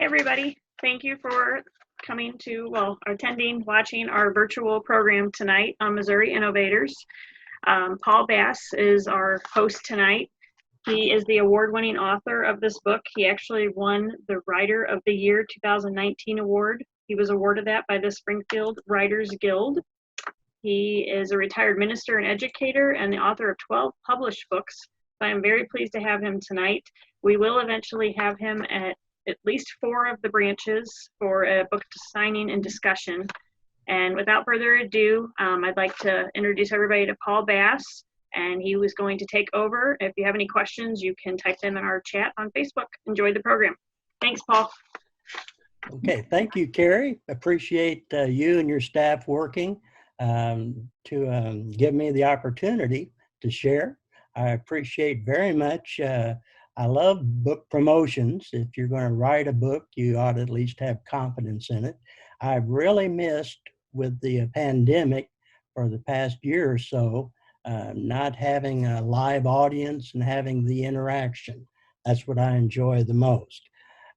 everybody. Thank you for coming to, attending, watching our virtual program tonight on Missouri Innovators. Paul Bass is our host tonight. He is the award-winning author of this book. He actually won the Writer of the Year 2019 award. He was awarded that by the Springfield Writers Guild. He is a retired minister and educator and the author of 12 published books. So I'm very pleased to have him tonight. We will eventually have him at least 4 of the branches for a book signing and discussion. And without further ado, I'd like to introduce everybody to Paul Bass, and he was going to take over. If you have any questions, you can type them in our chat on Facebook. Enjoy the program. Thanks, Paul. Okay, thank you, Carrie. Appreciate you and your staff working to give me the opportunity to share. I appreciate very much. I love book promotions. If you're going to write a book, you ought to at least have confidence in it. I've really missed with the pandemic for the past year or so, not having a live audience and having the interaction. That's what I enjoy the most.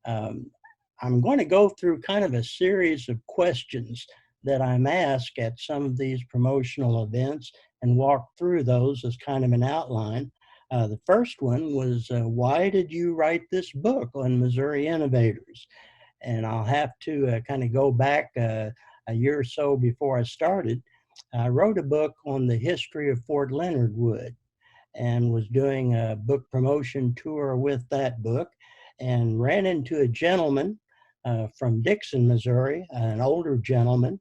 I'm going to go through kind of a series of questions that I'm asked at some of these promotional events and walk through those as kind of an outline. The first one was, why did you write this book on Missouri Innovators? And I'll have to kind of go back a year or so before I started. I wrote a book on the history of Fort Leonard Wood and was doing a book promotion tour with that book and ran into a gentleman from Dixon, Missouri, an older gentleman.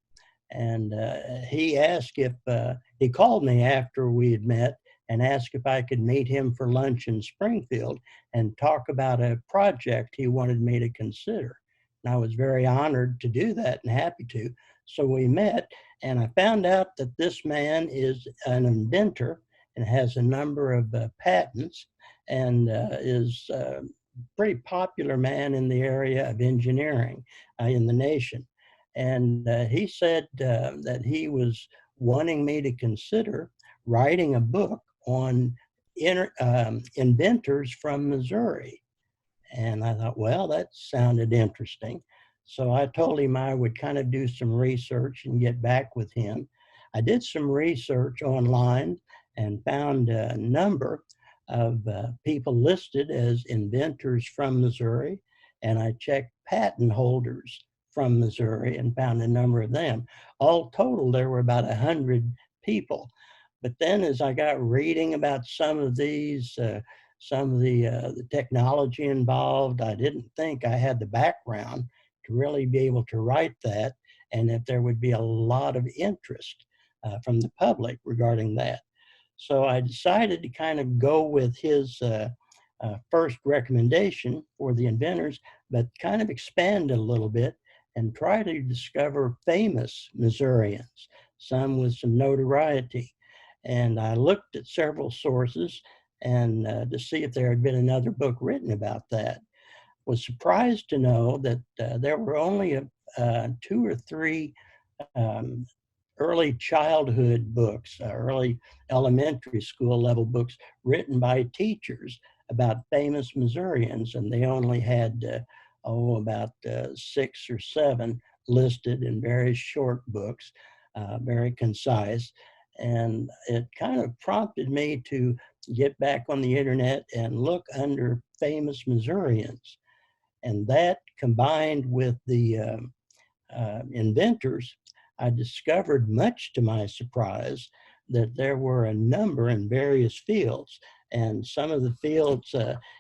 And he asked if, he called me after we had met and asked if I could meet him for lunch in Springfield and talk about a project he wanted me to consider. And I was very honored to do that and happy to. So we met, and I found out that this man is an inventor and has a number of patents and is a pretty popular man in the area of engineering in the nation. And he said that he was wanting me to consider writing a book on inventors from Missouri. And I thought, well, that sounded interesting. So I told him I would kind of do some research and get back with him. I did some research online and found a number of people listed as inventors from Missouri. And I checked patent holders from Missouri and found a number of them. All total, there were about 100 people. But then as I got reading about some of these, some of the technology involved, I didn't think I had the background to really be able to write that, and that there would be a lot of interest from the public regarding that. So I decided to kind of go with his first recommendation for the inventors, but kind of expand a little bit and try to discover famous Missourians, some with some notoriety. And I looked at several sources and to see if there had been another book written about that. Was surprised to know that there were only 2 or 3 early childhood books, early elementary school level books written by teachers about famous Missourians, and they only had about 6 or 7 listed in very short books, very concise. And it kind of prompted me to get back on the internet and look under famous Missourians. And that combined with the inventors, I discovered, much to my surprise, that there were a number in various fields. And some of the fields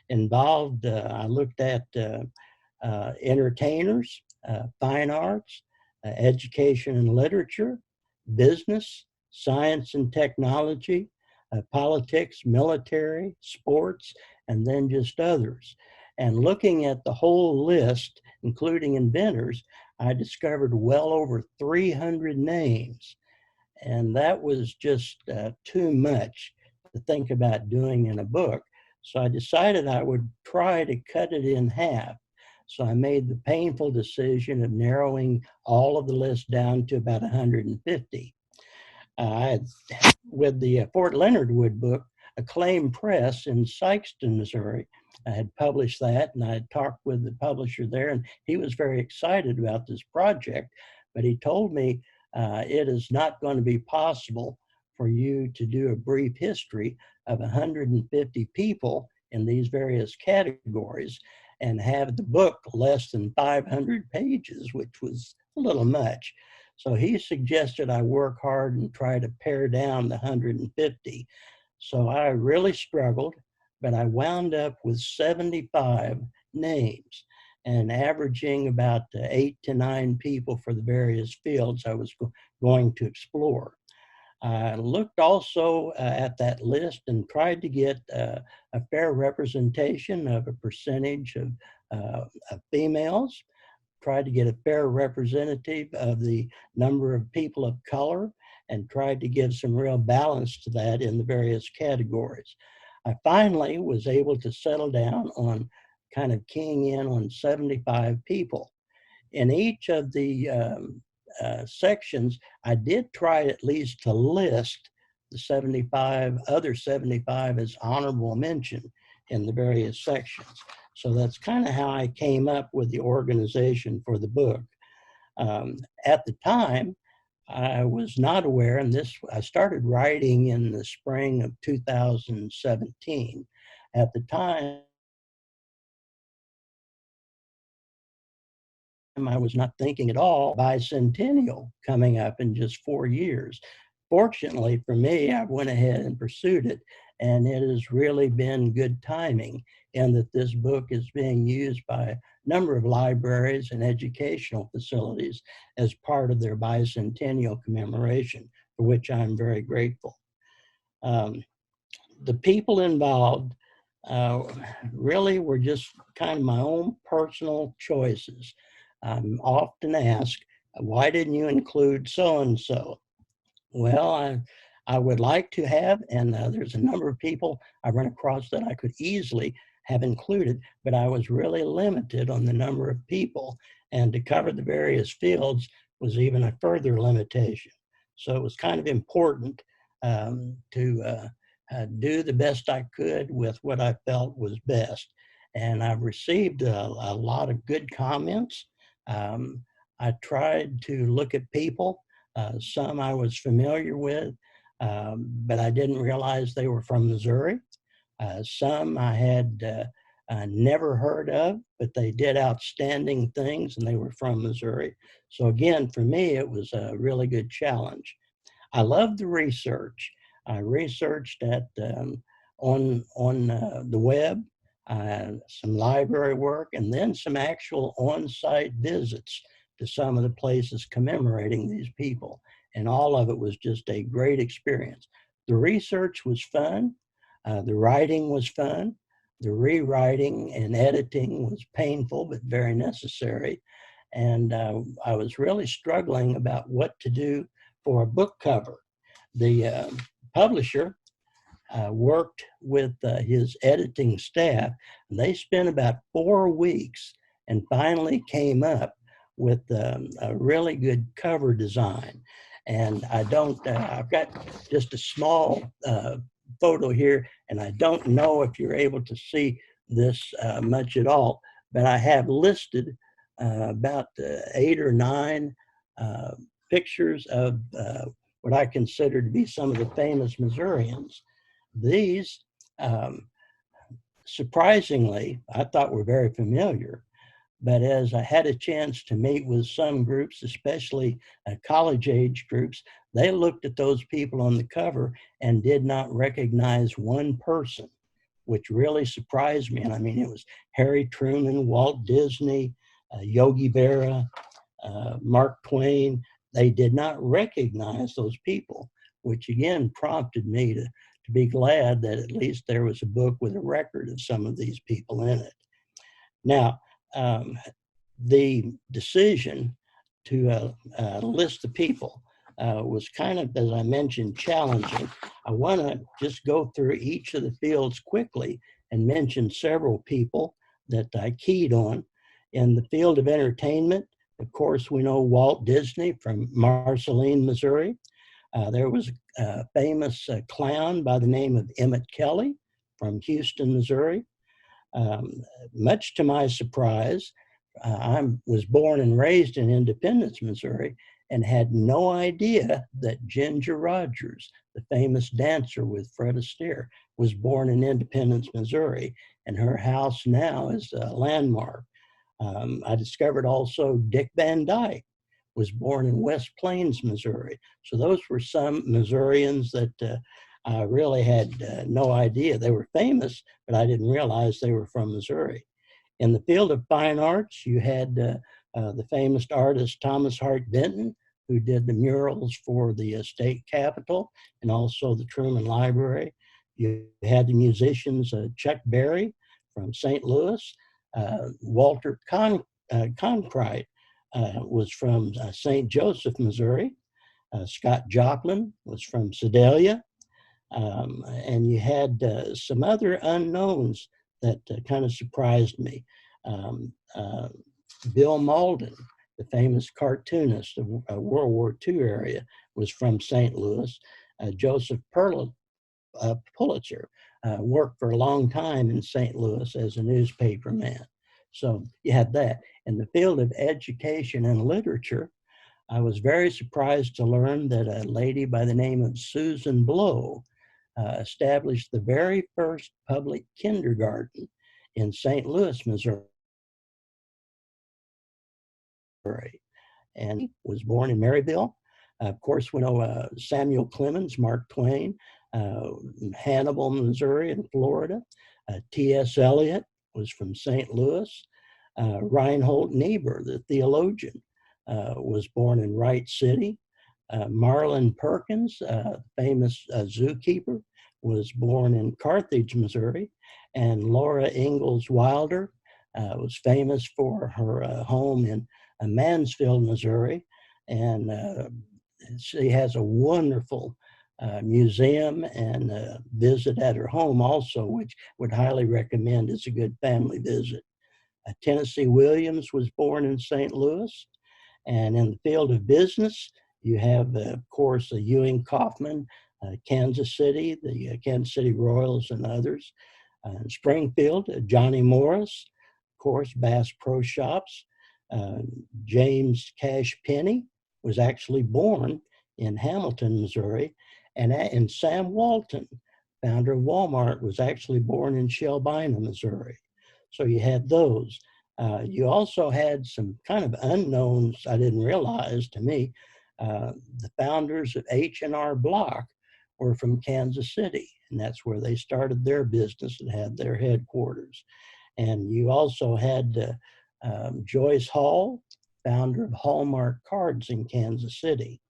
involved, I looked at entertainers, fine arts, education and literature, business, science and technology, politics, military, sports, and then just others. And looking at the whole list, including inventors, I discovered well over 300 names. And that was just too much to think about doing in a book. So I decided I would try to cut it in half. So I made the painful decision of narrowing all of the list down to about 150. With the Fort Leonard Wood book, Acclaim Press in Sykeston, Missouri, I had published that, and I had talked with the publisher there, and he was very excited about this project, but he told me it is not going to be possible for you to do a brief history of 150 people in these various categories and have the book less than 500 pages, which was a little much. So he suggested I work hard and try to pare down the 150. So I really struggled, but I wound up with 75 names and averaging about 8 to 9 people for the various fields I was going to explore. I looked also at that list and tried to get a fair representation of a percentage of females, tried to get a fair representative of the number of people of color, and tried to give some real balance to that in the various categories. I finally was able to settle down on kind of keying in on 75 people. In each of the sections, I did try at least to list the other 75 as honorable mention in the various sections. So that's kind of how I came up with the organization for the book. At the time, I was not aware, and I started writing in the spring of 2017. At the time, I was not thinking at all bicentennial coming up in just 4 years. Fortunately for me, I went ahead and pursued it, and it has really been good timing in that this book is being used by a number of libraries and educational facilities as part of their bicentennial commemoration, for which I'm very grateful. The people involved uh, really were just kind of my own personal choices. I'm often asked, why didn't you include so-and-so? Well, I would like to have, and there's a number of people I run across that I could easily have included, but I was really limited on the number of people, and to cover the various fields was even a further limitation. So it was kind of important to do the best I could with what I felt was best. And I've received a lot of good comments. I tried to look at people. Some I was familiar with, but I didn't realize they were from Missouri. Some I had never heard of, but they did outstanding things and they were from Missouri. So again, for me, it was a really good challenge. I love the research. I researched on the web, some library work, and then some actual on-site visits to some of the places commemorating these people. And all of it was just a great experience. The research was fun. The writing was fun. The rewriting and editing was painful, but very necessary. And I was really struggling about what to do for a book cover. The publisher worked with his editing staff, and they spent about 4 weeks and finally came up with a really good cover design. And I've got just a small photo here, and I don't know if you're able to see this much at all, but I have listed about 8 or 9 pictures of what I consider to be some of the famous Missourians. These, surprisingly, I thought were very familiar, but as I had a chance to meet with some groups, especially college age groups, they looked at those people on the cover and did not recognize one person, which really surprised me. And I mean, it was Harry Truman, Walt Disney, Yogi Berra, Mark Twain. They did not recognize those people, which again prompted me to be glad that at least there was a book with a record of some of these people in it. Now, the decision to list the people was kind of, as I mentioned, challenging. I want to just go through each of the fields quickly and mention several people that I keyed on. In the field of entertainment, of course, we know Walt Disney from Marceline, Missouri. There was a famous clown by the name of Emmett Kelly from Houston, Missouri. Um, Much to my surprise, I was born and raised in Independence, Missouri, and had no idea that Ginger Rogers, the famous dancer with Fred Astaire, was born in Independence, Missouri, and her house now is a landmark. I discovered also Dick Van Dyke was born in West Plains, Missouri. So those were some Missourians that I really had no idea. They were famous, but I didn't realize they were from Missouri. In the field of fine arts, you had the famous artist Thomas Hart Benton, who did the murals for the state capitol and also the Truman Library. You had the musicians Chuck Berry from St. Louis, Walter Cronkite was from St. Joseph, Missouri. Scott Joplin was from Sedalia. And you had some other unknowns that kind of surprised me. Um, uh, Bill Malden, the famous cartoonist of World War II area, was from St. Louis. Joseph Pulitzer worked for a long time in St. Louis as a newspaper man. So you had that. In the field of education and literature, I was very surprised to learn that a lady by the name of Susan Blow established the very first public kindergarten in St. Louis, Missouri, and was born in Maryville. Of course, we know Samuel Clemens, Mark Twain, Hannibal, Missouri, in Florida. T.S. Eliot was from St. Louis. Reinhold Niebuhr, the theologian, was born in Wright City. Marlin Perkins, famous zookeeper, was born in Carthage, Missouri. And Laura Ingalls Wilder was famous for her home in Mansfield, Missouri. And she has a wonderful museum and visit at her home also, which would highly recommend as a good family visit. Tennessee Williams was born in St. Louis. And in the field of business, you have, of course, Ewing Kauffman, Kansas City, the Kansas City Royals, and others. Springfield, Johnny Morris, of course, Bass Pro Shops. James Cash Penney was actually born in Hamilton, Missouri. And Sam Walton, founder of Walmart, was actually born in Shelbina, Missouri. So you had those. You also had some kind of unknowns I didn't realize to me. The founders of H&R Block were from Kansas City, and that's where they started their business and had their headquarters. And you also had Joyce Hall, founder of Hallmark Cards in Kansas City.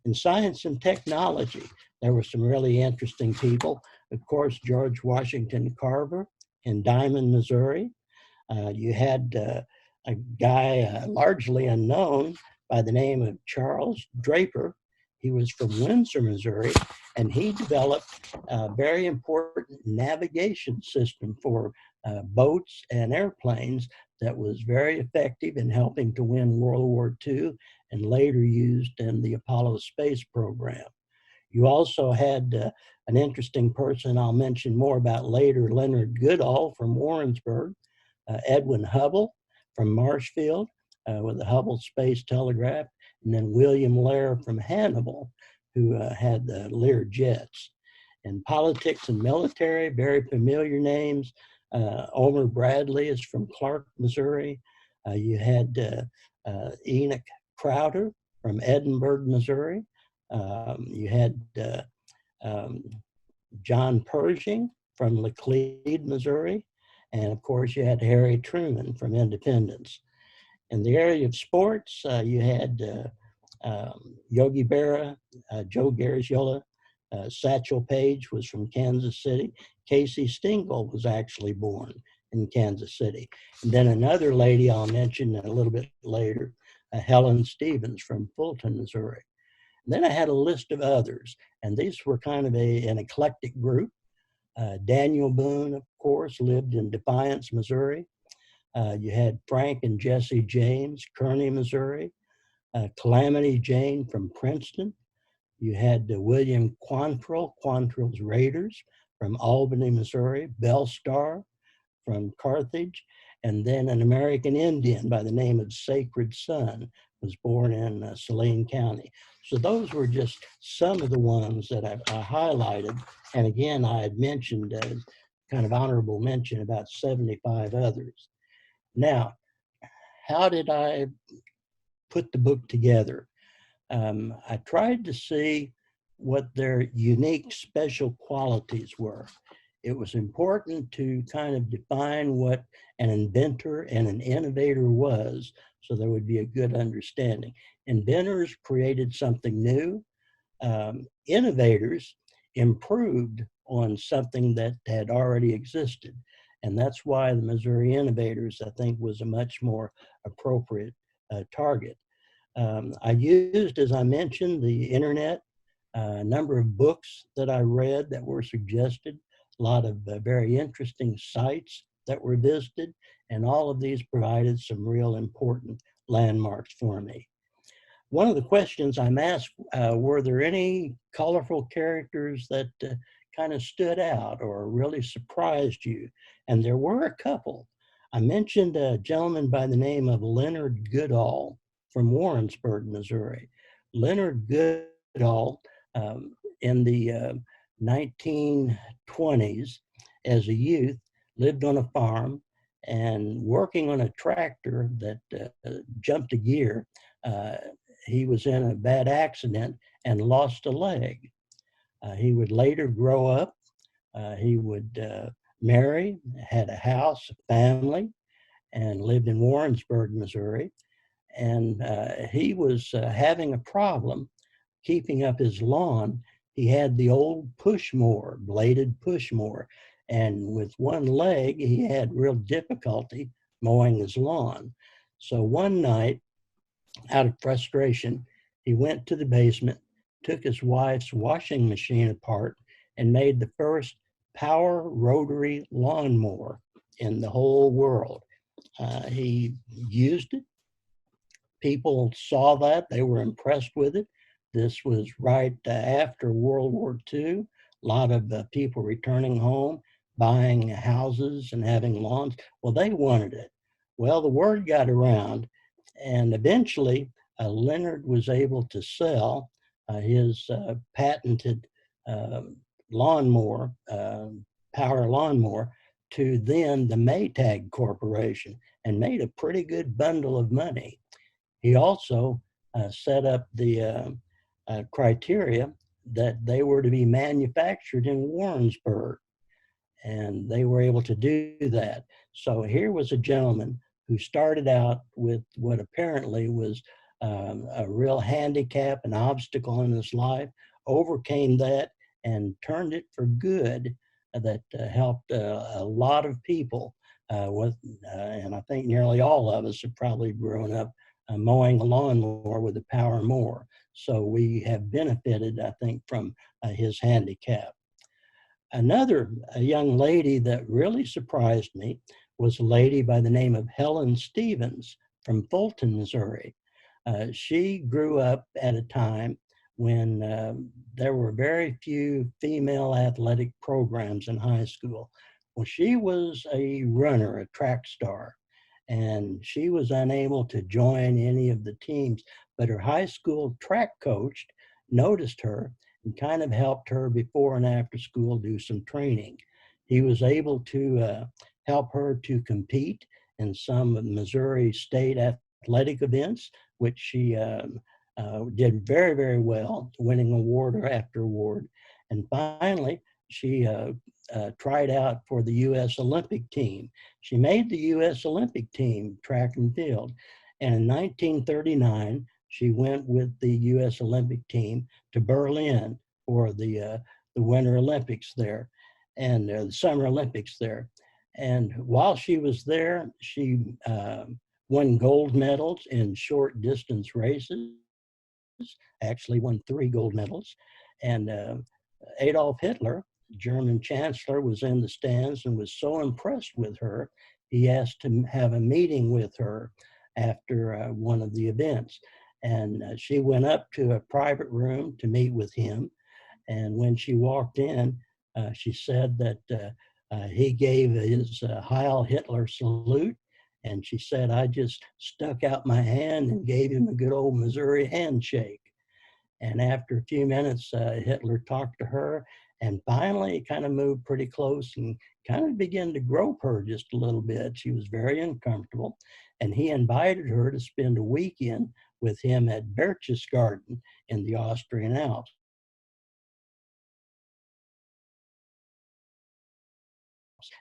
In science and technology, there were some really interesting people. Of course, George Washington Carver in Diamond, Missouri. You had a guy largely unknown by the name of Charles Draper. He was from Windsor, Missouri, and he developed a very important navigation system for boats and airplanes that was very effective in helping to win World War II and later used in the Apollo space program. You also had an interesting person I'll mention more about later, Leonard Goodall from Warrensburg, Edwin Hubble from Marshfield with the Hubble Space Telegraph, and then William Lear from Hannibal, who had the Lear jets. In politics and military, very familiar names. Omer Bradley is from Clark, Missouri. You had Enoch Crowder from Edinburgh, Missouri. You had um, John Pershing from Laclede, Missouri. And of course, you had Harry Truman from Independence. In the area of sports, you had Yogi Berra, Joe Garagiola, Satchel Paige was from Kansas City. Casey Stengel was actually born in Kansas City. And then another lady I'll mention a little bit later, Helen Stevens from Fulton, Missouri. And then I had a list of others, and these were kind of an eclectic group. Daniel Boone, of course, lived in Defiance, Missouri. You had Frank and Jesse James, Kearney, Missouri. Calamity Jane from Princeton. You had William Quantrill, Quantrill's Raiders from Albany, Missouri. Bell Star from Carthage, and then an American Indian by the name of Sacred Son was born in Saline County. So those were just some of the ones that I highlighted. And again, I had mentioned as kind of honorable mention about 75 others. Now, how did I put the book together? I tried to see what their unique special qualities were. It was important to kind of define what an inventor and an innovator was, so there would be a good understanding. Inventors created something new. Innovators improved on something that had already existed. And that's why the Missouri Innovators, I think, was a much more appropriate target. I used, as I mentioned, the internet, a number of books that I read that were suggested, a lot of very interesting sites that were visited, and all of these provided some real important landmarks for me. One of the questions I'm asked, were there any colorful characters that kind of stood out or really surprised you? And there were a couple. I mentioned a gentleman by the name of Leonard Goodall from Warrensburg, Missouri. Leonard Goodall, in the 1920s, as a youth, lived on a farm and working on a tractor that jumped a gear. He was in a bad accident and lost a leg. He would later grow up. He would marry, had a house, a family, and lived in Warrensburg, Missouri. And he was having a problem keeping up his lawn. He had the old push mower, bladed push mower. And with one leg, he had real difficulty mowing his lawn. So one night, out of frustration, he went to the basement, took his wife's washing machine apart, and made the first power rotary lawnmower in the whole world. He used it. People saw that. They were impressed with it. This was right after World War II. A lot of people returning home, buying houses and having lawns. Well, they wanted it. Well, the word got around, and eventually Leonard was able to sell his patented lawnmower, power lawnmower, to then the Maytag Corporation, and made a pretty good bundle of money. He also set up the criteria that they were to be manufactured in Warrensburg, and they were able to do that. So here was a gentleman who started out with what apparently was a real handicap, an obstacle in his life, overcame that and turned it for good, that helped a lot of people and I think nearly all of us have probably grown up mowing a lawnmower with a power mower. So we have benefited, I think, from his handicap. Another young lady that really surprised me was a lady by the name of Helen Stevens from Fulton, Missouri. She grew up at a time when there were very few female athletic programs in high school. Well, she was a runner, a track star, and she was unable to join any of the teams, but her high school track coach noticed her and kind of helped her before and after school do some training. He was able to help her to compete in some Missouri state athletic events, which she did very, very well, winning award after award. And finally, she tried out for the U.S. Olympic team. She made the U.S. Olympic team, track and field. And in 1939, she went with the U.S. Olympic team to Berlin for the Winter Olympics there, and the Summer Olympics there. And while she was there, she won gold medals in short distance races, actually won 3 gold medals. And Adolf Hitler, German chancellor, was in the stands and was so impressed with her, he asked to have a meeting with her after one of the events. And she went up to a private room to meet with him. And when she walked in, she said that He gave his Heil Hitler salute, and she said, I just stuck out my hand and gave him a good old Missouri handshake. And after a few minutes, Hitler talked to her and finally kind of moved pretty close and kind of began to grope her just a little bit. She was very uncomfortable. And he invited her to spend a weekend with him at Berchtesgaden in the Austrian Alps.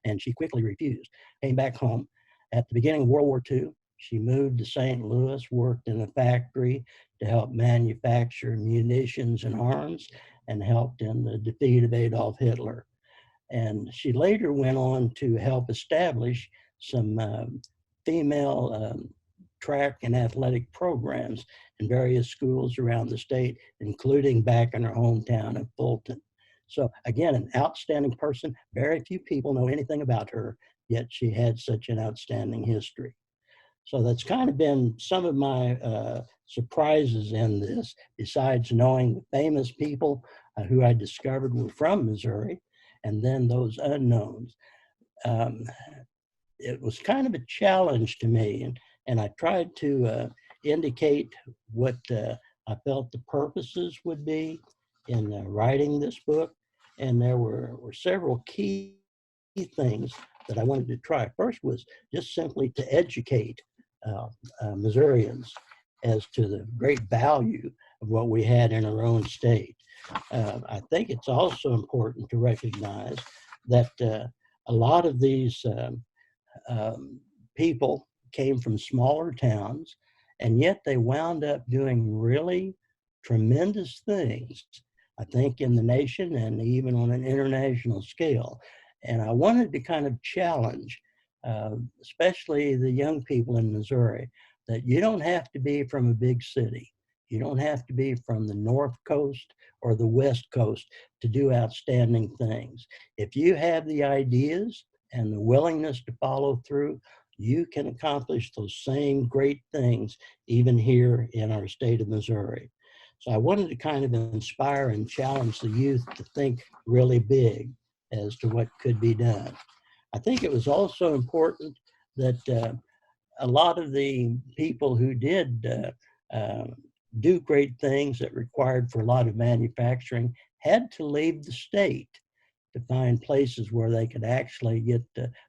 And she quickly refused, came back home. At the beginning of World War II, she moved to St. Louis, worked in a factory to help manufacture munitions and arms, and helped in the defeat of Adolf Hitler. And she later went on to help establish some female track and athletic programs in various schools around the state, including back in her hometown of Fulton. So again, an outstanding person. Very few people know anything about her, yet she had such an outstanding history. So that's kind of been some of my surprises in this, besides knowing the famous people who I discovered were from Missouri, and then those unknowns. Um, it was kind of a challenge to me, and I tried to indicate what I felt the purposes would be in writing this book. And there were several key things that I wanted to try. First was just simply to educate Missourians as to the great value of what we had in our own state. I think it's also important to recognize that a lot of these people came from smaller towns, and yet they wound up doing really tremendous things, I think, in the nation and even on an international scale. And I wanted to kind of challenge, especially the young people in Missouri, that you don't have to be from a big city. You don't have to be from the North Coast or the West Coast to do outstanding things. If you have the ideas and the willingness to follow through, you can accomplish those same great things even here in our state of Missouri. So I wanted to kind of inspire and challenge the youth to think really big as to what could be done. I think it was also important that a lot of the people who did do great things that required for a lot of manufacturing had to leave the state to find places where they could actually get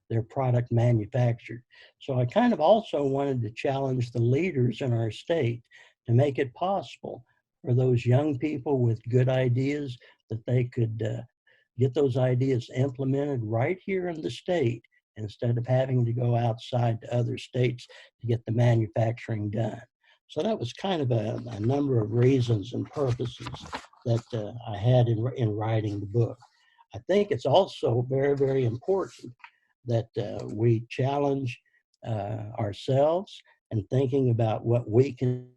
their product manufactured. So I kind of also wanted to challenge the leaders in our state to make it possible for those young people with good ideas that they could get those ideas implemented right here in the state instead of having to go outside to other states to get the manufacturing done. So that was kind of a number of reasons and purposes that I had in writing the book. I think it's also very, very important that we challenge ourselves and thinking about what we can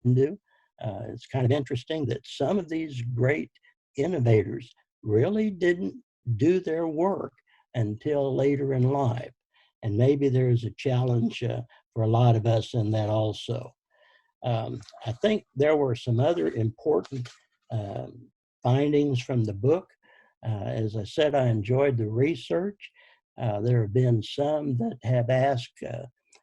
do. It's kind of interesting that some of these great innovators really didn't do their work until later in life. And maybe there's a challenge for a lot of us in that also. I think there were some other important findings from the book. As I said, I enjoyed the research. There have been some that have asked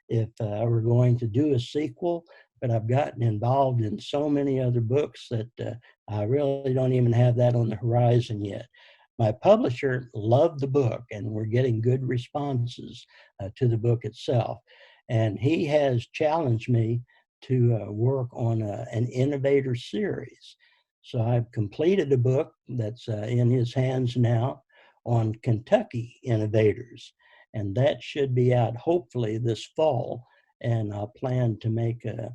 if we're going to do a sequel, but I've gotten involved in so many other books that I really don't even have that on the horizon yet. My publisher loved the book, and we're getting good responses to the book itself. And he has challenged me to work on an innovator series. So I've completed a book that's in his hands now on Kentucky innovators, and that should be out hopefully this fall. And I'll plan to make a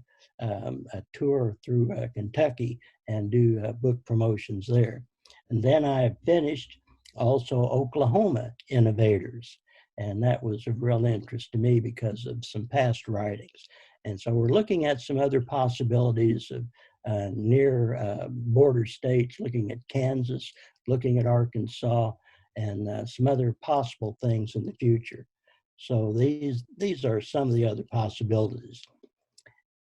tour through Kentucky and do book promotions there. And then I finished also Oklahoma innovators, and that was of real interest to me because of some past writings. And so we're looking at some other possibilities of near border states, looking at Kansas, looking at Arkansas, and some other possible things in the future. So these are some of the other possibilities.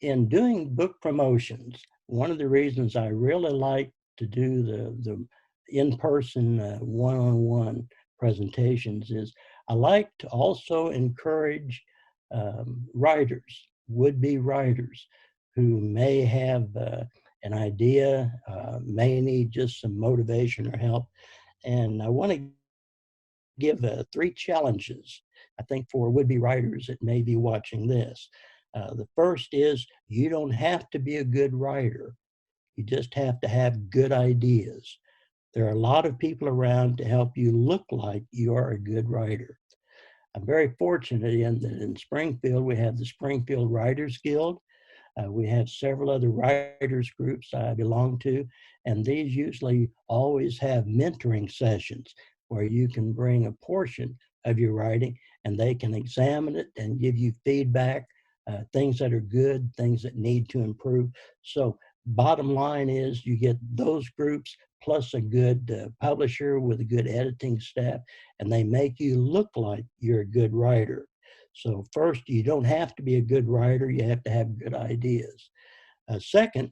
In doing book promotions, one of the reasons I really like to do the in-person one-on-one presentations is I like to also encourage writers, would-be writers, who may have an idea, may need just some motivation or help. And I want to give 3 challenges, I think, for would-be writers that may be watching this. The first is you don't have to be a good writer. You just have to have good ideas. There are a lot of people around to help you look like you are a good writer. I'm very fortunate in that in Springfield, we have the Springfield Writers Guild. We have several other writers groups I belong to, and these usually always have mentoring sessions where you can bring a portion of your writing and they can examine it and give you feedback, things that are good, things that need to improve. So bottom line is you get those groups plus a good publisher with a good editing staff, and they make you look like you're a good writer. So first, you don't have to be a good writer, you have to have good ideas. Second,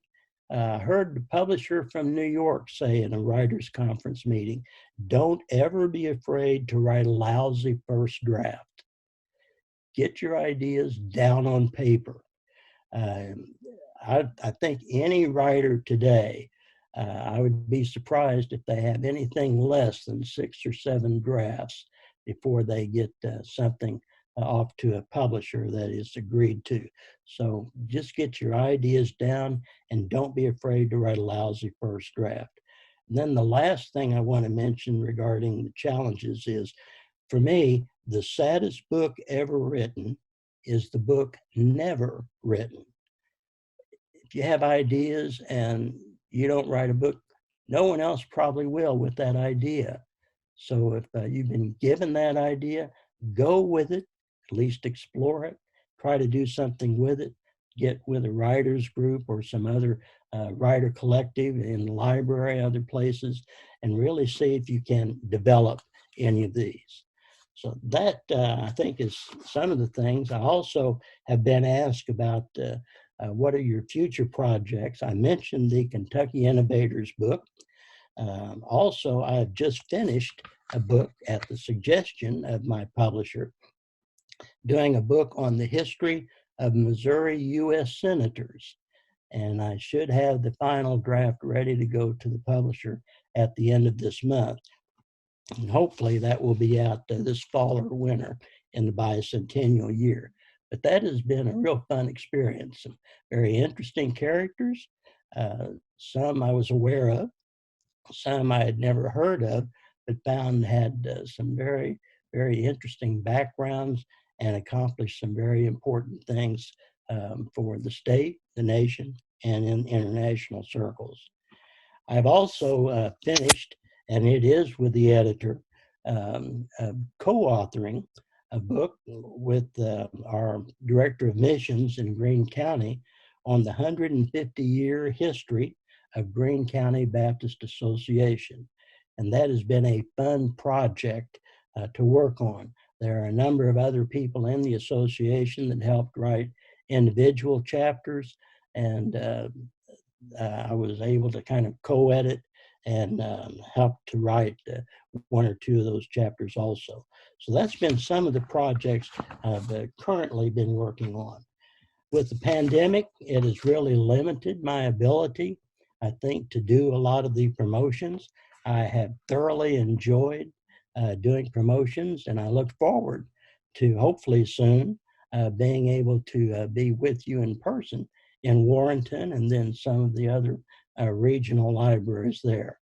I heard the publisher from New York say in a writers conference meeting, don't ever be afraid to write a lousy first draft. Get your ideas down on paper. I think any writer today, I would be surprised if they have anything less than 6 or 7 drafts before they get something off to a publisher that is agreed to. So just get your ideas down and don't be afraid to write a lousy first draft. And then the last thing I want to mention regarding the challenges is, for me, the saddest book ever written is the book never written. If you have ideas and you don't write a book, no one else probably will with that idea. So if you've been given that idea, go with it, at least explore it, try to do something with it, get with a writers group or some other writer collective in the library, other places, and really see if you can develop any of these. So that, I think, is some of the things. I also have been asked about what are your future projects. I mentioned the Kentucky Innovators book. Also, I've just finished a book at the suggestion of my publisher, doing a book on the history of Missouri U.S. senators. And I should have the final draft ready to go to the publisher at the end of this month. And hopefully that will be out this fall or winter in the bicentennial year. But that has been a real fun experience. Some very interesting characters, some I was aware of, some I had never heard of, but found had some very, very interesting backgrounds and accomplished some very important things for the state, the nation, and in international circles. I've also finished, and it is with the editor, co-authoring a book with our director of missions in Greene County on the 150-year history of Greene County Baptist Association. And that has been a fun project to work on. There are a number of other people in the association that helped write individual chapters, and I was able to kind of co-edit and help to write 1 or 2 of those chapters also. So that's been some of the projects I've currently been working on. With the pandemic, it has really limited my ability, I think, to do a lot of the promotions. I have thoroughly enjoyed doing promotions, and I look forward to hopefully soon being able to be with you in person in Warrenton and then some of the other regional libraries there.